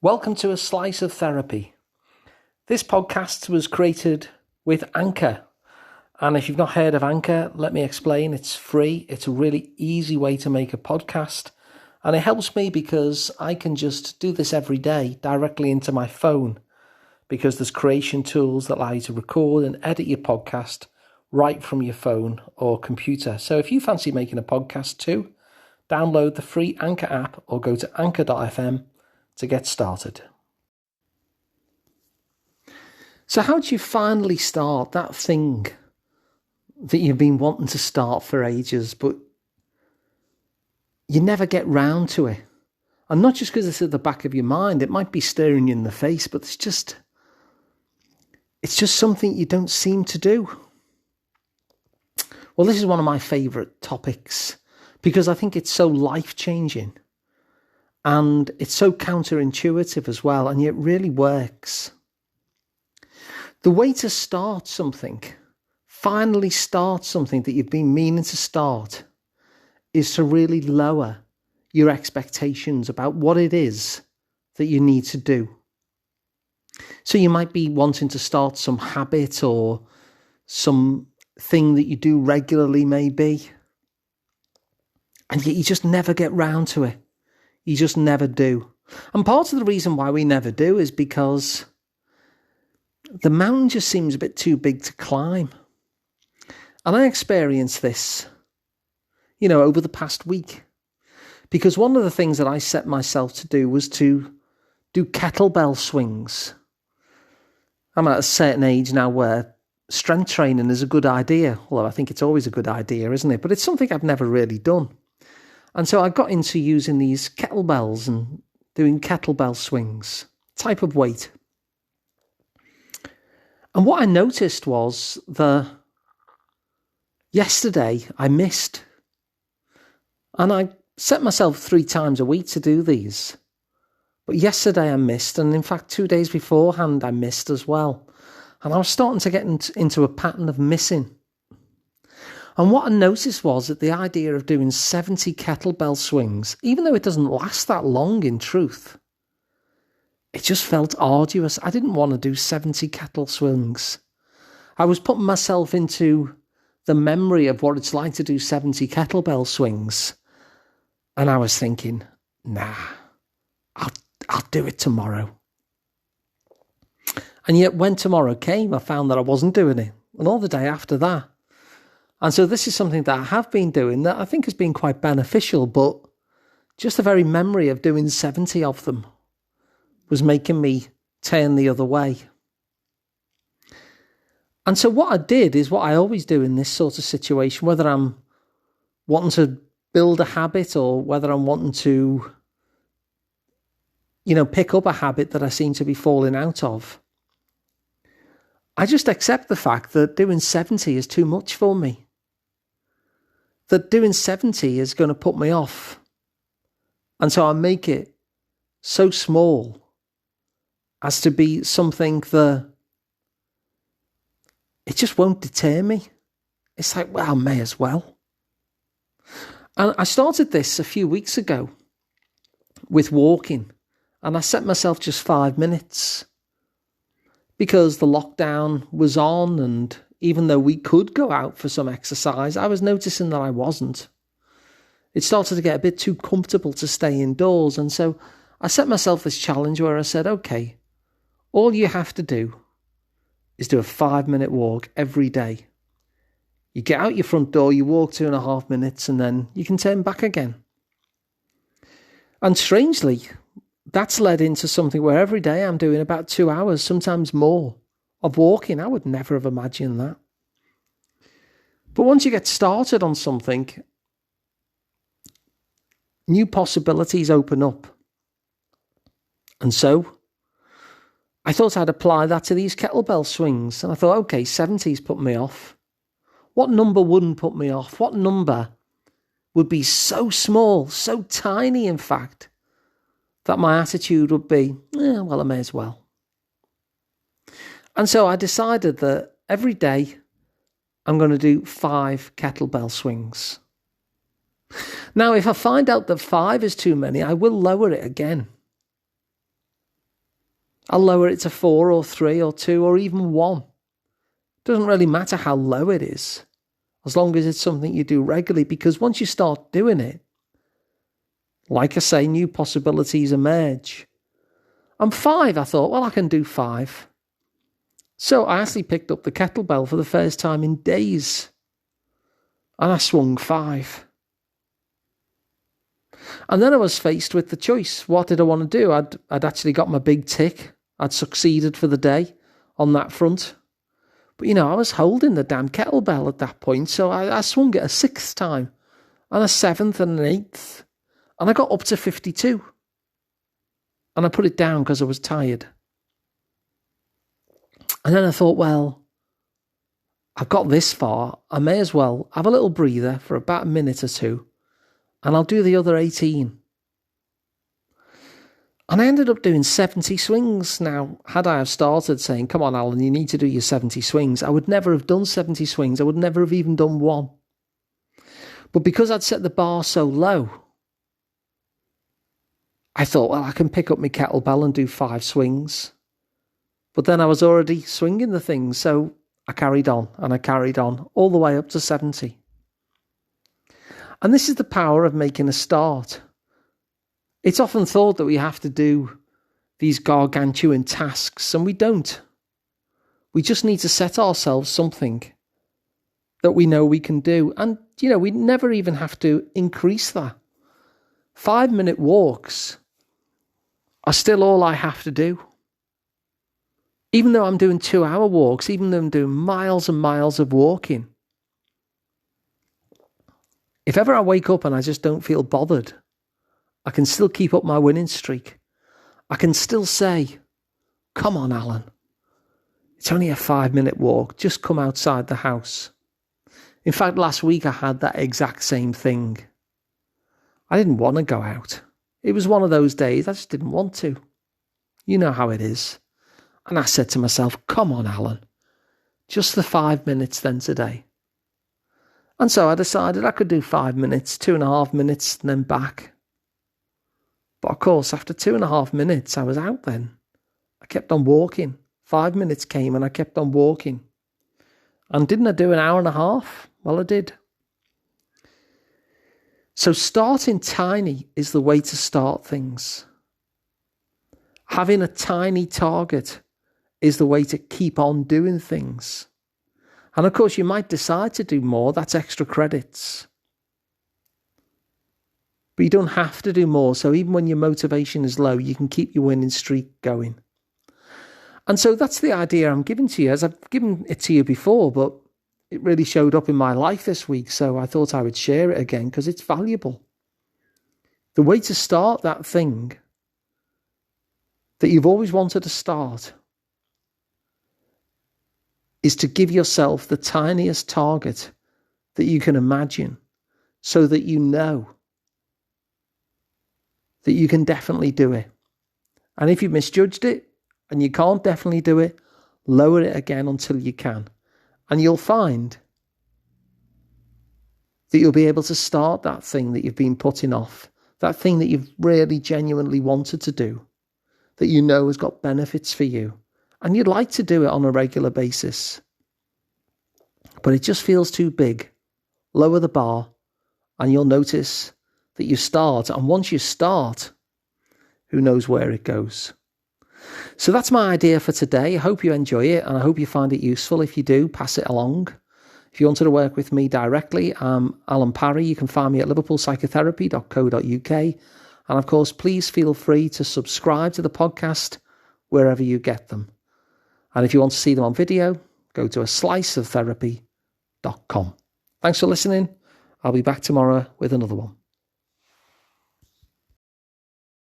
Welcome to A Slice of Therapy. This podcast was created with Anchor. And if you've not heard of Anchor, let me explain. It's free. It's a really easy way to make a podcast. And it helps me because I can just do this every day directly into my phone, because there's creation tools that allow you to record and edit your podcast right from your phone or computer. So if you fancy making a podcast too, download the free Anchor app or go to anchor.fm to get started. So how do you finally start that thing that you've been wanting to start for ages, but you never get round to it? And not just because it's at the back of your mind, it might be staring you in the face, but it's just something you don't seem to do. Well, this is one of my favourite topics because I think it's so life-changing. And it's so counterintuitive as well, and yet really works. The way to start something, finally start something that you've been meaning to start, is to really lower your expectations about what it is that you need to do. So you might be wanting to start some habit or some thing that you do regularly maybe, and yet you just never get round to it. You just never do. And part of the reason why we never do is because the mountain just seems a bit too big to climb. And I experienced this, over the past week. Because one of the things that I set myself to do was to do kettlebell swings. I'm at a certain age now where strength training is a good idea. Although I think it's always a good idea, isn't it? But it's something I've never really done. And so I got into using these kettlebells and doing kettlebell swings, type of weight. And what I noticed was yesterday I missed. And I set myself 3 times a week to do these. But yesterday I missed, and in fact 2 days beforehand I missed as well. And I was starting to get into a pattern of missing. And what I noticed was that the idea of doing 70 kettlebell swings, even though it doesn't last that long in truth, it just felt arduous. I didn't want to do 70 kettle swings. I was putting myself into the memory of what it's like to do 70 kettlebell swings. And I was thinking, nah, I'll do it tomorrow. And yet when tomorrow came, I found that I wasn't doing it. And all the day after that. And so this is something that I have been doing that I think has been quite beneficial, but just the very memory of doing 70 of them was making me turn the other way. And so what I did is what I always do in this sort of situation, whether I'm wanting to build a habit or whether I'm wanting to, pick up a habit that I seem to be falling out of. I just accept the fact that doing 70 is too much for me. That doing 70 is going to put me off. And so I make it so small as to be something that it just won't deter me. It's like, well, I may as well. And I started this a few weeks ago with walking. And I set myself just 5 minutes. Because the lockdown was on, and even though we could go out for some exercise, I was noticing that I wasn't. It started to get a bit too comfortable to stay indoors, and so I set myself this challenge where I said, okay, all you have to do is do a 5-minute walk every day. You get out your front door, you walk 2.5 minutes, and then you can turn back again. And strangely, that's led into something where every day I'm doing about 2 hours, sometimes more, of walking. I would never have imagined that. But once you get started on something, new possibilities open up. And so I thought I'd apply that to these kettlebell swings. And I thought, okay, 70's put me off. What number wouldn't put me off? What number would be so small, so tiny, in fact, that my attitude would be, well, I may as well. And so I decided that every day I'm going to do 5 kettlebell swings. Now, if I find out that 5 is too many, I will lower it again. I'll lower it to 4 or 3 or 2 or even 1. Doesn't really matter how low it is, as long as it's something you do regularly, because once you start doing it, like I say, new possibilities emerge. And 5, I thought, well, I can do 5. So I actually picked up the kettlebell for the first time in days. And I swung 5. And then I was faced with the choice. What did I want to do? I'd actually got my big tick. I'd succeeded for the day on that front. But, I was holding the damn kettlebell at that point. So I swung it a 6th time, and a 7th and an 8th. And I got up to 52. And I put it down because I was tired. And then I thought, well, I've got this far. I may as well have a little breather for about a minute or 2. And I'll do the other 18. And I ended up doing 70 swings. Now, had I have started saying, come on, Alan, you need to do your 70 swings, I would never have done 70 swings. I would never have even done 1. But because I'd set the bar so low, I thought, well, I can pick up my kettlebell and do 5 swings. But then I was already swinging the thing, so I carried on and I carried on all the way up to 70. And this is the power of making a start. It's often thought that we have to do these gargantuan tasks, and we don't. We just need to set ourselves something that we know we can do. And, we never even have to increase that. 5-minute walks are still all I have to do. Even though I'm doing 2-hour walks, even though I'm doing miles and miles of walking, if ever I wake up and I just don't feel bothered, I can still keep up my winning streak. I can still say, come on, Alan. It's only a 5-minute walk. Just come outside the house. In fact, last week I had that exact same thing. I didn't want to go out. It was one of those days I just didn't want to. You know how it is. And I said to myself, come on, Alan. Just the 5 minutes then today. And so I decided I could do 5 minutes, 2.5 minutes, and then back. But of course, after 2.5 minutes, I was out then. I kept on walking. 5 minutes came and I kept on walking. And didn't I do an hour and a half? Well, I did. So starting tiny is the way to start things. Having a tiny target is the way to keep on doing things. And of course, you might decide to do more. That's extra credits. But you don't have to do more. So even when your motivation is low, you can keep your winning streak going. And so that's the idea I'm giving to you, as I've given it to you before, but it really showed up in my life this week. So I thought I would share it again because it's valuable. The way to start that thing that you've always wanted to start is to give yourself the tiniest target that you can imagine so that you know that you can definitely do it. And if you've misjudged it and you can't definitely do it, lower it again until you can. And you'll find that you'll be able to start that thing that you've been putting off, that thing that you've really genuinely wanted to do, that you know has got benefits for you. And you'd like to do it on a regular basis. But it just feels too big. Lower the bar and you'll notice that you start. And once you start, who knows where it goes. So that's my idea for today. I hope you enjoy it and I hope you find it useful. If you do, pass it along. If you wanted to work with me directly, I'm Alun Parry. You can find me at liverpoolpsychotherapy.co.uk. And of course, please feel free to subscribe to the podcast wherever you get them. And if you want to see them on video, go to asliceoftherapy.com. Thanks for listening. I'll be back tomorrow with another one.